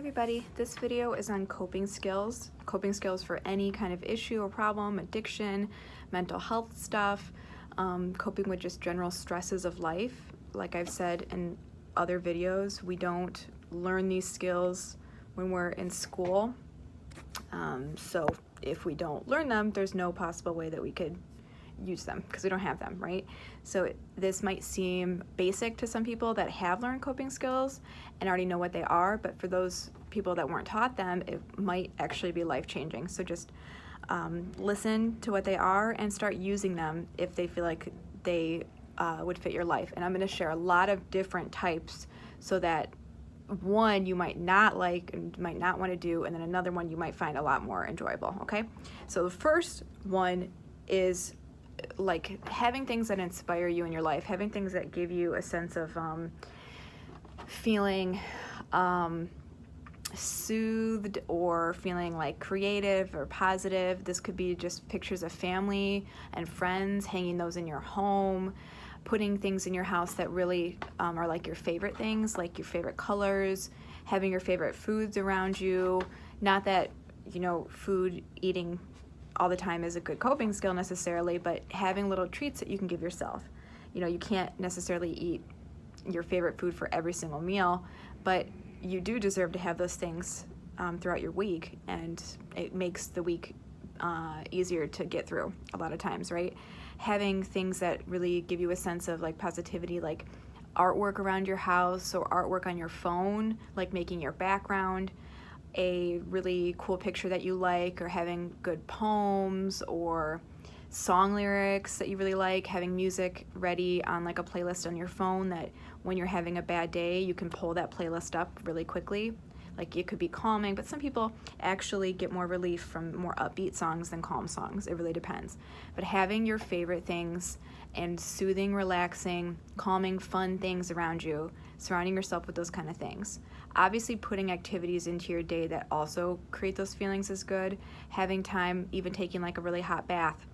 Everybody, this video is on coping skills for any kind of issue or problem, addiction, mental health stuff, coping with just general stresses of life. Like I've said in other videos, we don't learn these skills when we're in school. So if we don't learn them, there's no possible way that we could use them because we don't have them, right? So this might seem basic to some people that have learned coping skills and already know what they are, but for those people that weren't taught them, it might actually be life-changing. So just listen to what they are and start using them if they feel like they would fit your life. And I'm going to share a lot of different types so that one you might not like and might not want to do, and then another one you might find a lot more enjoyable, okay? So the first one is like having things that inspire you in your life, having things that give you a sense of feeling soothed or feeling like creative or positive. This could be just pictures of family and friends, hanging those in your home, putting things in your house that really are like your favorite things, like your favorite colors, having your favorite foods around you. Not that, food eating all the time is a good coping skill necessarily, but having little treats that you can give yourself. You can't necessarily eat your favorite food for every single meal, but you do deserve to have those things throughout your week, and it makes the week easier to get through a lot of times, right? Having things that really give you a sense of like positivity, like artwork around your house or artwork on your phone, like making your background a really cool picture that you like, or having good poems or song lyrics that you really like, having music ready on like a playlist on your phone that when you're having a bad day, you can pull that playlist up really quickly. Like it could be calming, but some people actually get more relief from more upbeat songs than calm songs. It really depends. But having your favorite things and soothing, relaxing, calming, fun things around you, surrounding yourself with those kind of things. Obviously, putting activities into your day that also create those feelings is good. Having time, even taking like a really hot bath.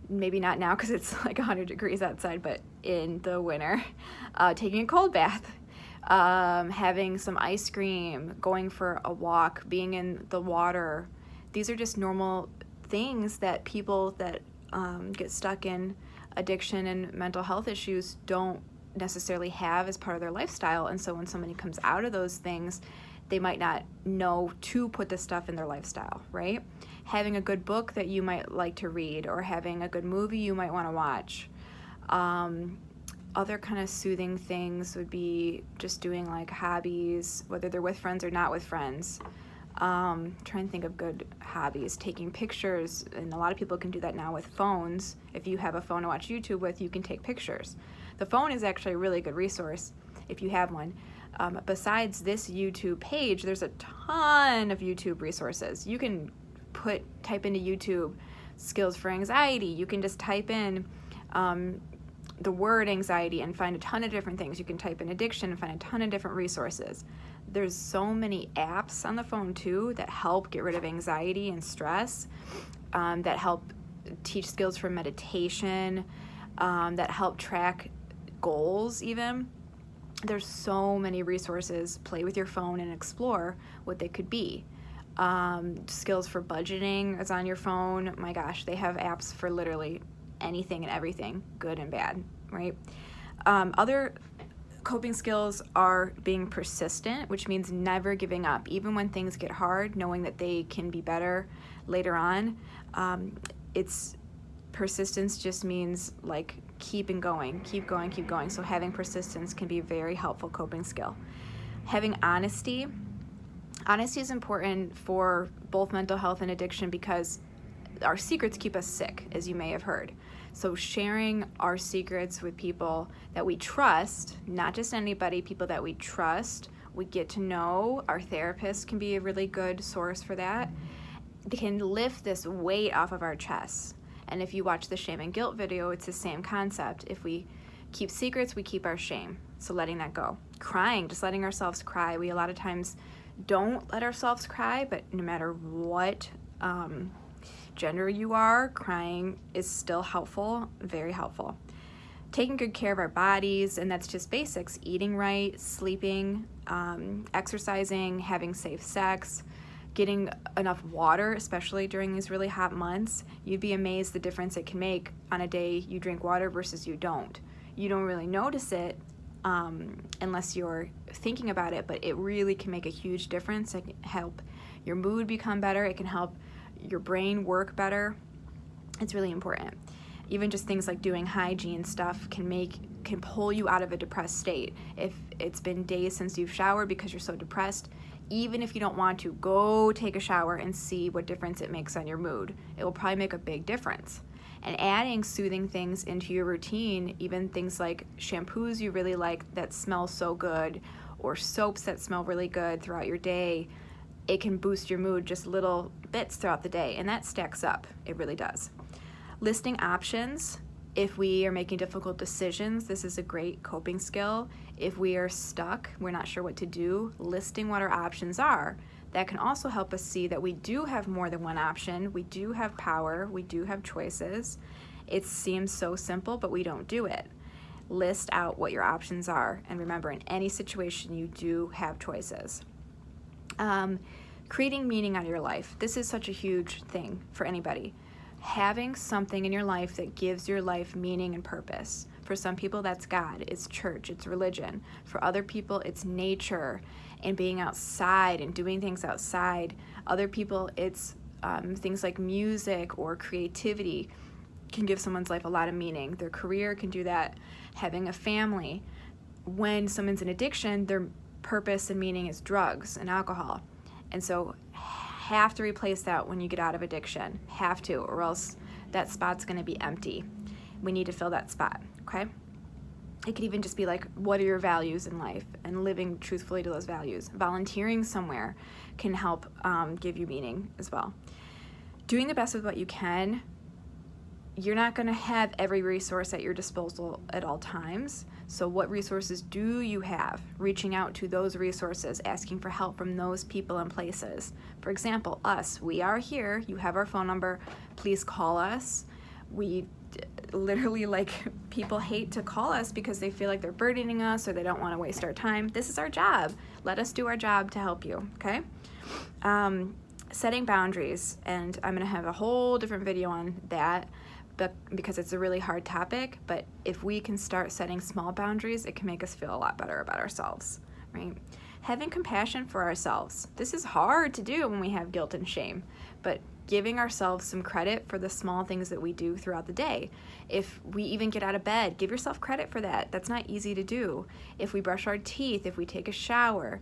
Maybe not now because it's like 100 degrees outside, but in the winter, taking a cold bath. Having some ice cream, going for a walk, being in the water. These are just normal things that people that get stuck in addiction and mental health issues don't necessarily have as part of their lifestyle. And so when somebody comes out of those things, they might not know to put this stuff in their lifestyle, right? Having a good book that you might like to read, or having a good movie you might want to watch. Other kind of soothing things would be just doing like hobbies, whether they're with friends or not with friends. Trying to think of good hobbies. Taking pictures, and a lot of people can do that now with phones. If you have a phone to watch YouTube with, you can take pictures. The phone is actually a really good resource if you have one. Besides this YouTube page, there's a ton of YouTube resources. You can type into YouTube skills for anxiety. You can just type in the word anxiety and find a ton of different things. You can type in addiction and find a ton of different resources. There's so many apps on the phone too that help get rid of anxiety and stress, that help teach skills for meditation, that help track goals even. There's so many resources. Play with your phone and explore what they could be. Skills for budgeting is on your phone. My gosh, they have apps for literally anything and everything, good and bad, right? Other coping skills are being persistent, which means never giving up, even when things get hard, knowing that they can be better later on. Persistence just means like keep going. So having persistence can be a very helpful coping skill. Having honesty. Honesty is important for both mental health and addiction because our secrets keep us sick, as you may have heard. So sharing our secrets with people that we trust, not just anybody, people that we trust, we get to know. Our therapist can be a really good source for that. They can lift this weight off of our chests. And if you watch the shame and guilt video, it's the same concept. If we keep secrets, we keep our shame. So letting that go. Crying, just letting ourselves cry. We a lot of times don't let ourselves cry, but no matter what gender you are, crying is still helpful, very helpful. Taking good care of our bodies, and that's just basics, eating right, sleeping, exercising, having safe sex, getting enough water, especially during these really hot months. You'd be amazed the difference it can make on a day you drink water versus you don't. You don't really notice it unless you're thinking about it, but it really can make a huge difference. It can help your mood become better. It can help your brain work better. It's really important. Even just things like doing hygiene stuff can pull you out of a depressed state. If it's been days since you've showered because you're so depressed, even if you don't want to, go take a shower and see what difference it makes on your mood. It will probably make a big difference. And adding soothing things into your routine, even things like shampoos you really like that smell so good, or soaps that smell really good throughout your day, it can boost your mood just little bits throughout the day, and that stacks up. It really does. Listing options. If we are making difficult decisions, this is a great coping skill. If we are stuck, we're not sure what to do, listing what our options are. That can also help us see that we do have more than one option. We do have power. We do have choices. It seems so simple, but we don't do it. List out what your options are. And remember, in any situation, you do have choices. Creating meaning out of your life. This is such a huge thing for anybody. Having something in your life that gives your life meaning and purpose. For some people, that's God, it's church, it's religion. For other people, it's nature and being outside and doing things outside. Other people, it's things like music or creativity can give someone's life a lot of meaning. Their career can do that. Having a family. When someone's in addiction, their purpose and meaning is drugs and alcohol. And so have to replace that when you get out of addiction. Have to, or else that spot's going to be empty. We need to fill that spot, okay? It could even just be like, what are your values in life? And living truthfully to those values. Volunteering somewhere can help give you meaning as well. Doing the best with what you can. You're not going to have every resource at your disposal at all times. So what resources do you have? Reaching out to those resources, asking for help from those people and places. For example, us, we are here. You have our phone number. Please call us. We literally, people hate to call us because they feel like they're burdening us or they don't want to waste our time. This is our job. Let us do our job to help you, okay? Setting boundaries, and I'm going to have a whole different video on that, but because it's a really hard topic. But if we can start setting small boundaries, it can make us feel a lot better about ourselves, right? Having compassion for ourselves. This is hard to do when we have guilt and shame, but giving ourselves some credit for the small things that we do throughout the day. If we even get out of bed, give yourself credit for that. That's not easy to do. If we brush our teeth, if we take a shower,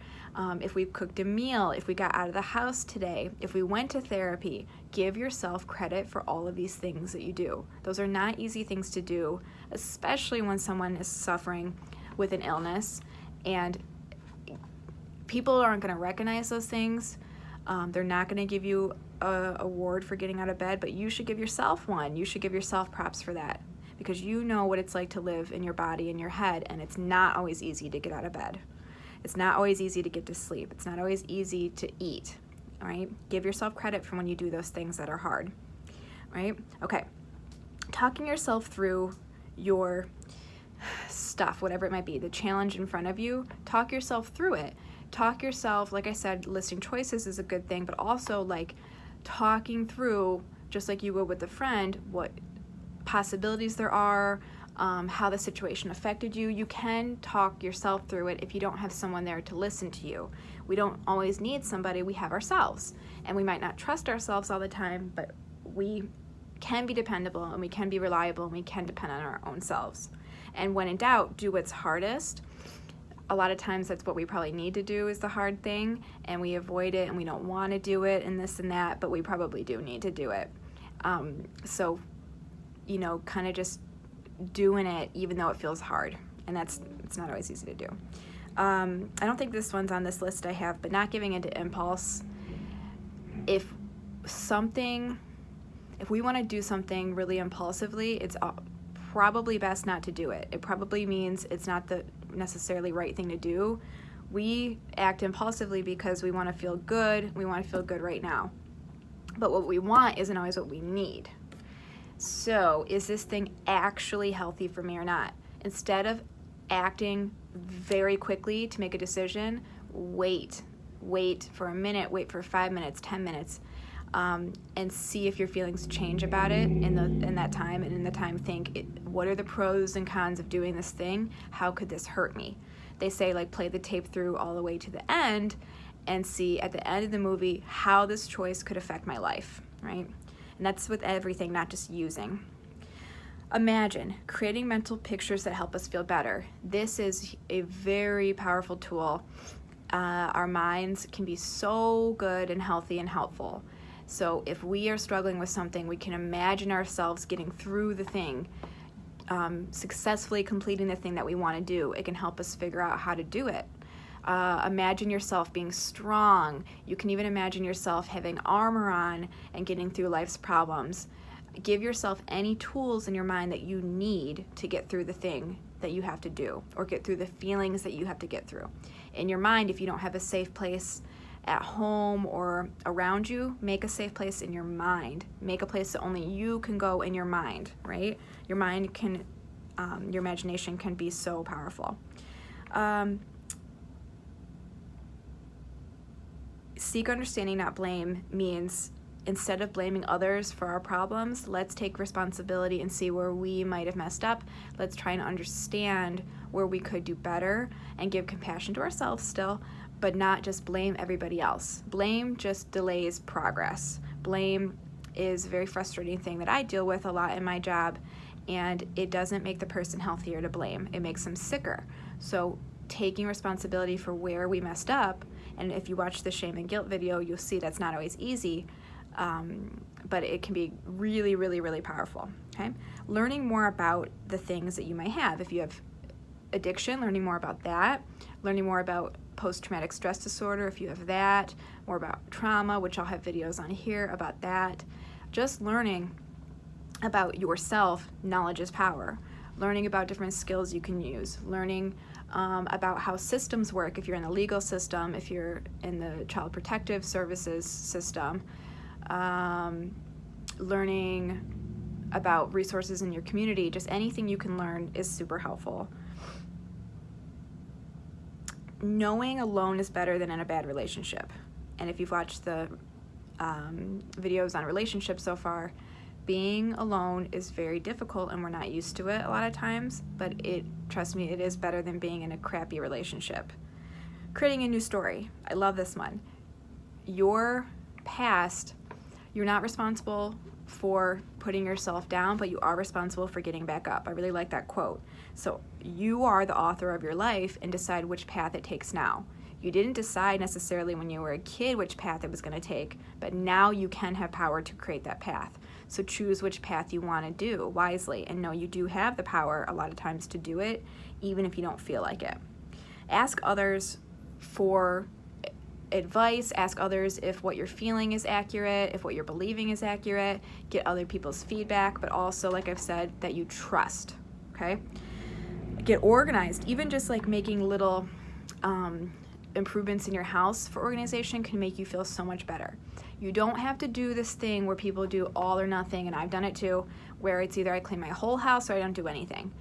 if we cooked a meal, if we got out of the house today, if we went to therapy, give yourself credit for all of these things that you do. Those are not easy things to do, especially when someone is suffering with an illness, and people aren't going to recognize those things. They're not going to give you an award for getting out of bed, but you should give yourself one. You should give yourself props for that, because you know what it's like to live in your body, in your head, and it's not always easy to get out of bed. It's not always easy to get to sleep. It's not always easy to eat, all right? Give yourself credit for when you do those things that are hard, right? Okay, talking yourself through your stuff, whatever it might be, the challenge in front of you, talk yourself through it. Talk yourself, like I said, listing choices is a good thing, but also talking through, just like you would with a friend, what possibilities there are, how the situation affected you. You can talk yourself through it if you don't have someone there to listen to you. We don't always need somebody, we have ourselves. And we might not trust ourselves all the time, but we can be dependable and we can be reliable and we can depend on our own selves. And when in doubt, do what's hardest. A lot of times that's what we probably need to do, is the hard thing, and we avoid it and we don't want to do it and this and that, but we probably do need to do it. So, kind of just doing it even though it feels hard, and it's not always easy to do. I don't think this one's on this list I have, but not giving into impulse. If we want to do something really impulsively, it's probably best not to do it. It probably means it's not the necessarily right thing to do. We act impulsively because we want to feel good. We want to feel good right now. But what we want isn't always what we need. So, is this thing actually healthy for me or not? Instead of acting very quickly to make a decision, wait for a minute, wait for 5 minutes, 10 minutes, and see if your feelings change about it in that time. And in the time, think, what are the pros and cons of doing this thing? How could this hurt me? They say, like, play the tape through all the way to the end and see at the end of the movie how this choice could affect my life, right? And that's with everything, not just using. Imagine creating mental pictures that help us feel better. This is a very powerful tool. Our minds can be so good and healthy and helpful. So if we are struggling with something, we can imagine ourselves getting through the thing, successfully completing the thing that we want to do. It can help us figure out how to do it. Imagine yourself being strong. You can even imagine yourself having armor on and getting through life's problems. Give yourself any tools in your mind that you need to get through the thing that you have to do, or get through the feelings that you have to get through. In your mind, if you don't have a safe place at home or around you, make a safe place in your mind. Make a place that only you can go in your mind, right? Your mind can, your imagination can be so powerful. Seek understanding, not blame, means instead of blaming others for our problems, let's take responsibility and see where we might have messed up. Let's try and understand where we could do better and give compassion to ourselves still, but not just blame everybody else. Blame just delays progress. Blame is a very frustrating thing that I deal with a lot in my job, and it doesn't make the person healthier to blame. It makes them sicker. So taking responsibility for where we messed up, and if you watch the shame and guilt video, you'll see that's not always easy, but it can be really, really, really powerful, okay? Learning more about the things that you might have. If you have addiction, learning more about that, learning more about post-traumatic stress disorder, if you have that, more about trauma, which I'll have videos on here about that. Just learning about yourself. Knowledge is power. Learning about different skills you can use. Learning about how systems work, if you're in the legal system, if you're in the child protective services system. Learning about resources in your community. Just anything you can learn is super helpful. Knowing alone is better than in a bad relationship. And if you've watched the videos on relationships so far, being alone is very difficult and we're not used to it a lot of times, but trust me, it is better than being in a crappy relationship. Creating a new story. I love this one. Your past, you're not responsible for putting yourself down, but you are responsible for getting back up. I really like that quote. So you are the author of your life and decide which path it takes now. You didn't decide necessarily when you were a kid which path it was going to take, but now you can have power to create that path. So choose which path you want to do wisely, and know you do have the power a lot of times to do it, even if you don't feel like it. Ask others for advice. Ask others if what you're feeling is accurate, if what you're believing is accurate. Get other people's feedback, but also, like I've said, that you trust, okay? Get organized. Even just like making little improvements in your house for organization can make you feel so much better. You don't have to do this thing where people do all or nothing, and I've done it too, where it's either I clean my whole house or I don't do anything.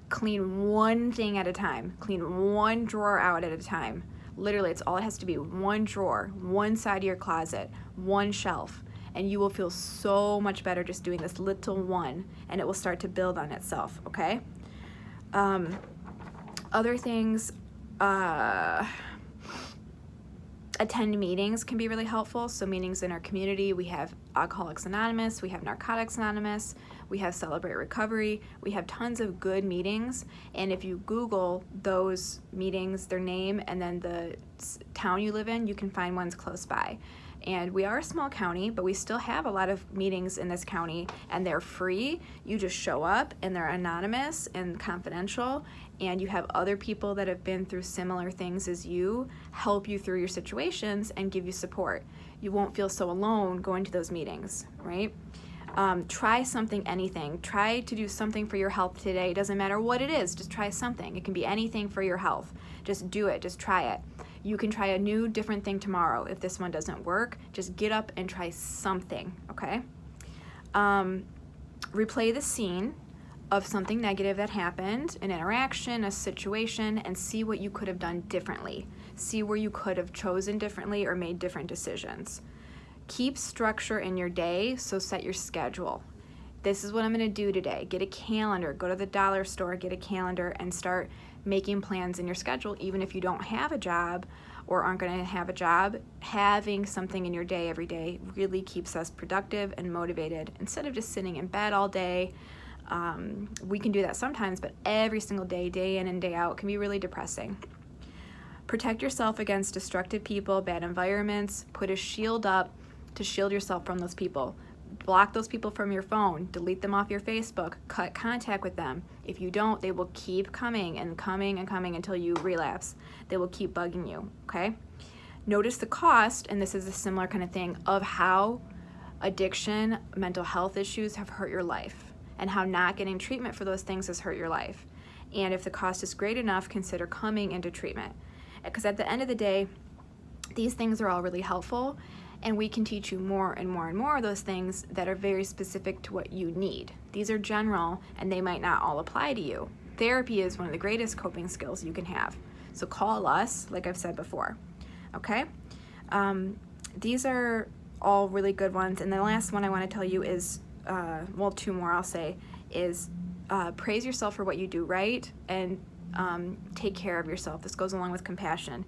Clean one thing at a time. Clean one drawer out at a time. Literally, it's all it has to be. One drawer, one side of your closet, one shelf, and you will feel so much better just doing this little one, and it will start to build on itself, okay? Other things, attend meetings can be really helpful. So meetings in our community, we have Alcoholics Anonymous, we have Narcotics Anonymous, we have Celebrate Recovery, we have tons of good meetings. And if you Google those meetings, their name, and then the town you live in, you can find ones close by. And we are a small county, but we still have a lot of meetings in this county, and they're free. You just show up, and they're anonymous and confidential, and you have other people that have been through similar things as you help you through your situations and give you support. You won't feel so alone going to those meetings, right? Try something, anything. Try to do something for your health today. It doesn't matter what it is, just try something. It can be anything for your health. Just do it, just try it. You can try a new, different thing tomorrow. If this one doesn't work, just get up and try something, okay? Replay the scene. of something negative that happened, an interaction, a situation, and see what you could have done differently. See where you could have chosen differently or made different decisions. Keep structure in your day, so set your schedule. This is what I'm going to do today. Get a calendar. Go to the dollar store, get a calendar, and start making plans in your schedule. Even if you don't have a job or aren't going to have a job, having something in your day every day really keeps us productive and motivated instead of just sitting in bed all day. We can do that sometimes, but every single day, day in and day out, can be really depressing. Protect yourself against destructive people, bad environments. Put a shield up to shield yourself from those people. Block those people from your phone. Delete them off your Facebook. Cut contact with them. If you don't, they will keep coming and coming and coming until you relapse. They will keep bugging you, okay? Notice the cost, and this is a similar kind of thing, of how addiction, mental health issues have hurt your life, and how not getting treatment for those things has hurt your life. And if the cost is great enough, consider coming into treatment. Because at the end of the day, these things are all really helpful, and we can teach you more and more and more of those things that are very specific to what you need. These are general, and they might not all apply to you. Therapy is one of the greatest coping skills you can have. So call us, like I've said before, okay? These are all really good ones. And the last one I want to tell you is, well, two more I'll say, is praise yourself for what you do right, and take care of yourself. This goes along with compassion.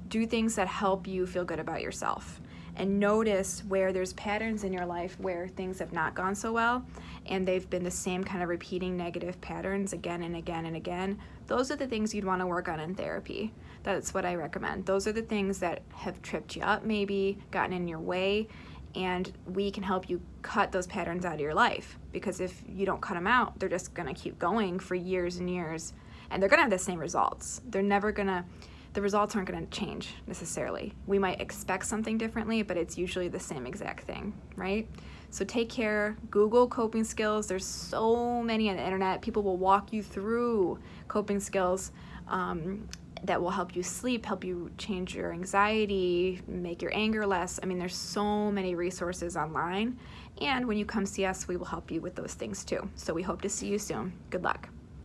Do things that help you feel good about yourself. And notice where there's patterns in your life where things have not gone so well, and they've been the same kind of repeating negative patterns again and again and again. Those are the things you'd want to work on in therapy. That's what I recommend. Those are the things that have tripped you up, maybe gotten in your way, and we can help you cut those patterns out of your life. Because if you don't cut them out, they're just going to keep going for years and years, and they're going to have the same results. The results aren't going to change necessarily. We might expect something differently, but it's usually the same exact thing, right? So take care. Google coping skills. There's so many on the internet. People will walk you through coping skills that will help you sleep, help you change your anxiety, make your anger less. I mean, there's so many resources online. And when you come see us, we will help you with those things too. So we hope to see you soon. Good luck.